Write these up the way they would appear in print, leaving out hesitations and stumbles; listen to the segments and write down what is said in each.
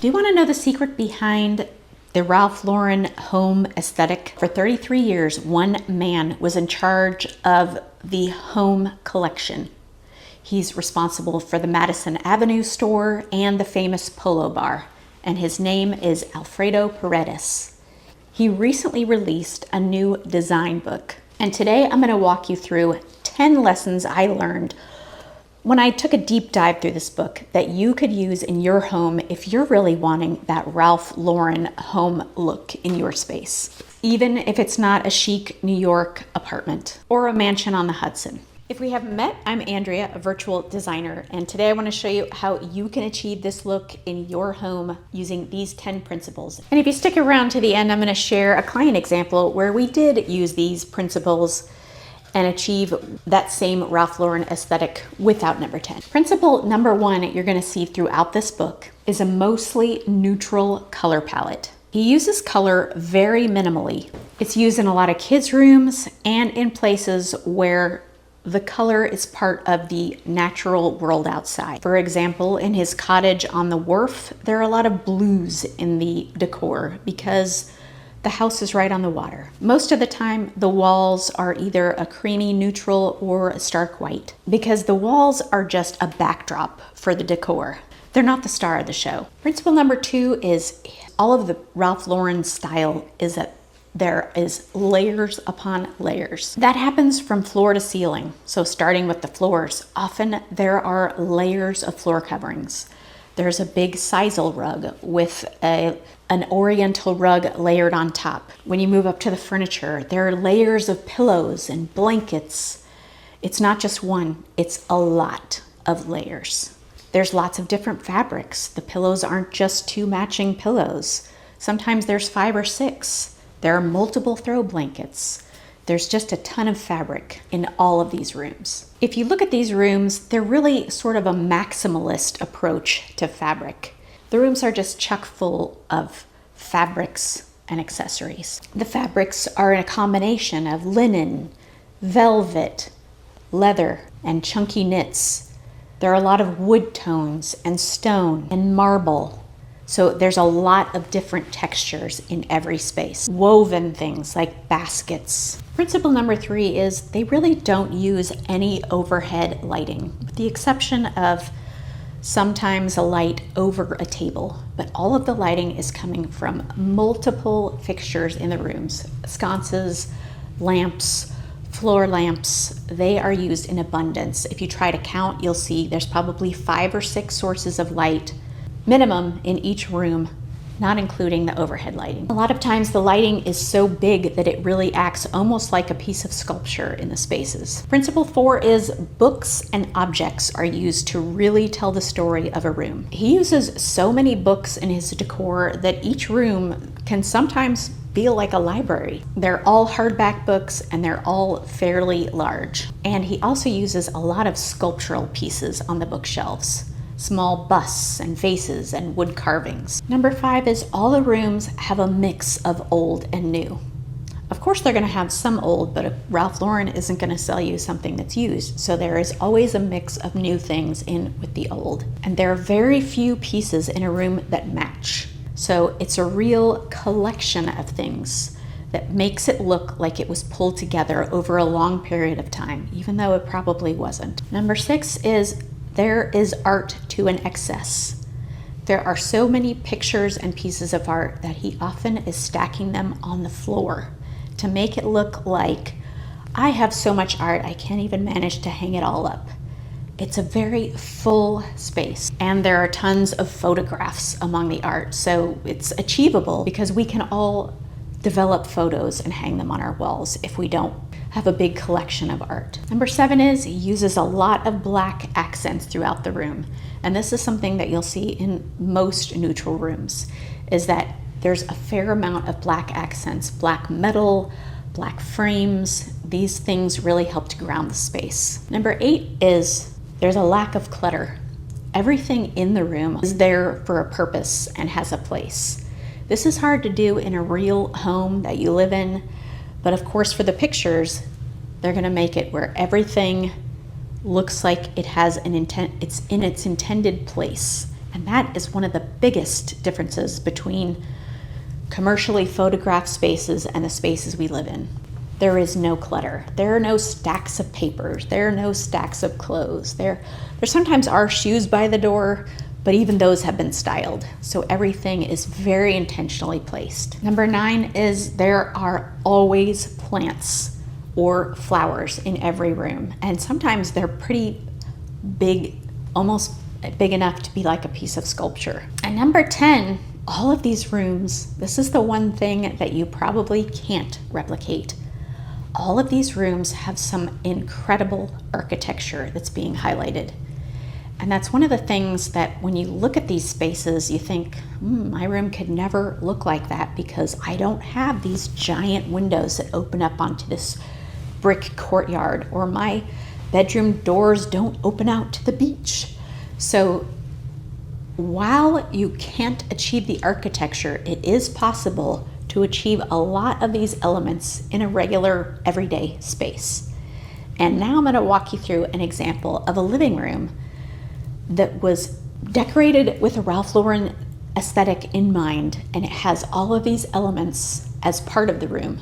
Do you want to know the secret behind the Ralph Lauren home aesthetic? For 33 years, one man was in charge of the home collection. He's responsible for the Madison Avenue store and the famous Polo Bar, and his name is Alfredo Paredes. He recently released a new design book, and today I'm going to walk you through 10 lessons I learned when I took a deep dive through this book that you could use in your home if you're really wanting that Ralph Lauren home look in your space, even if it's not a chic New York apartment or a mansion on the Hudson. If we haven't met, I'm Andrea, a virtual designer, and today I want to show you how you can achieve this look in your home using these 10 principles. And if you stick around to the end, I'm going to share a client example where we did use these principles and achieve that same Ralph Lauren aesthetic without number 10. Principle number 1 you're going to see throughout this book is a mostly neutral color palette. He uses color very minimally. It's used in a lot of kids' rooms and in places where the color is part of the natural world outside. For example, in his cottage on the wharf, there are a lot of blues in the decor because the house is right on the water. Most of the time, the walls are either a creamy neutral or a stark white because the walls are just a backdrop for the decor. They're not the star of the show. Principle number 2 is all of the Ralph Lauren style is that there is layers upon layers. That happens from floor to ceiling. So starting with the floors, often there are layers of floor coverings. There's a big sisal rug with an oriental rug layered on top. When you move up to the furniture, there are layers of pillows and blankets. It's not just one, it's a lot of layers. There's lots of different fabrics. The pillows aren't just 2 matching pillows. Sometimes there's 5 or 6. There are multiple throw blankets. There's just a ton of fabric in all of these rooms. If you look at these rooms, they're really sort of a maximalist approach to fabric. The rooms are just chock full of fabrics and accessories. The fabrics are a combination of linen, velvet, leather, and chunky knits. There are a lot of wood tones and stone and marble. So there's a lot of different textures in every space. Woven things like baskets. Principle number 3 is they really don't use any overhead lighting, with the exception of sometimes a light over a table, but all of the lighting is coming from multiple fixtures in the rooms. Sconces, lamps, floor lamps, they are used in abundance. If you try to count, you'll see there's probably 5 or 6 sources of light minimum in each room, not including the overhead lighting. A lot of times the lighting is so big that it really acts almost like a piece of sculpture in the spaces. Principle 4 is books and objects are used to really tell the story of a room. He uses so many books in his decor that each room can sometimes feel like a library. They're all hardback books and they're all fairly large. And he also uses a lot of sculptural pieces on the bookshelves. Small busts and faces and wood carvings. Number 5 is all the rooms have a mix of old and new. Of course they're going to have some old, but Ralph Lauren isn't going to sell you something that's used. So there is always a mix of new things in with the old. And there are very few pieces in a room that match. So it's a real collection of things that makes it look like it was pulled together over a long period of time, even though it probably wasn't. Number 6 is there is art to an excess. There are so many pictures and pieces of art that he often is stacking them on the floor to make it look like I have so much art I can't even manage to hang it all up. It's a very full space, and there are tons of photographs among the art, so it's achievable because we can all develop photos and hang them on our walls if we don't have a big collection of art. Number 7 is he uses a lot of black accents throughout the room. And this is something that you'll see in most neutral rooms, is that there's a fair amount of black accents, black metal, black frames. These things really help to ground the space. Number 8 is there's a lack of clutter. Everything in the room is there for a purpose and has a place. This is hard to do in a real home that you live in, but of course for the pictures, they're gonna make it where everything looks like it has an intent, it's in its intended place. And that is one of the biggest differences between commercially photographed spaces and the spaces we live in. There is no clutter. There are no stacks of papers. There are no stacks of clothes. There sometimes are shoes by the door, but even those have been styled. So everything is very intentionally placed. Number 9 is there are always plants or flowers in every room. And sometimes they're pretty big, almost big enough to be like a piece of sculpture. And number 10, all of these rooms, this is the one thing that you probably can't replicate. All of these rooms have some incredible architecture that's being highlighted. And that's one of the things that when you look at these spaces, you think, my room could never look like that because I don't have these giant windows that open up onto this brick courtyard, or my bedroom doors don't open out to the beach. So while you can't achieve the architecture, it is possible to achieve a lot of these elements in a regular everyday space. And now I'm going to walk you through an example of a living room that was decorated with a Ralph Lauren aesthetic in mind, and it has all of these elements as part of the room,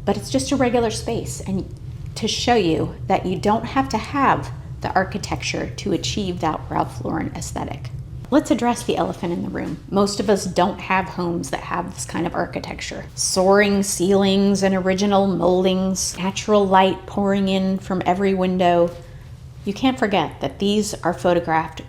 but it's just a regular space, and to show you that you don't have to have the architecture to achieve that Ralph Lauren aesthetic. Let's address the elephant in the room. Most of us don't have homes that have this kind of architecture. Soaring ceilings and original moldings, natural light pouring in from every window. You can't forget that these are photographed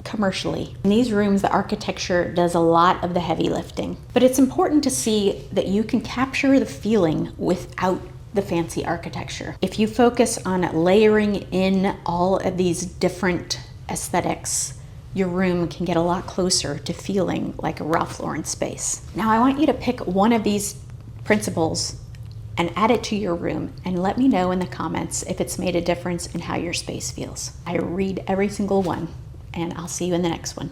commercially. In these rooms, the architecture does a lot of the heavy lifting. But it's important to see that you can capture the feeling without the fancy architecture. If you focus on layering in all of these different aesthetics, your room can get a lot closer to feeling like a Ralph Lauren space. Now I want you to pick one of these principles and add it to your room and let me know in the comments if it's made a difference in how your space feels. I read every single one, and I'll see you in the next one.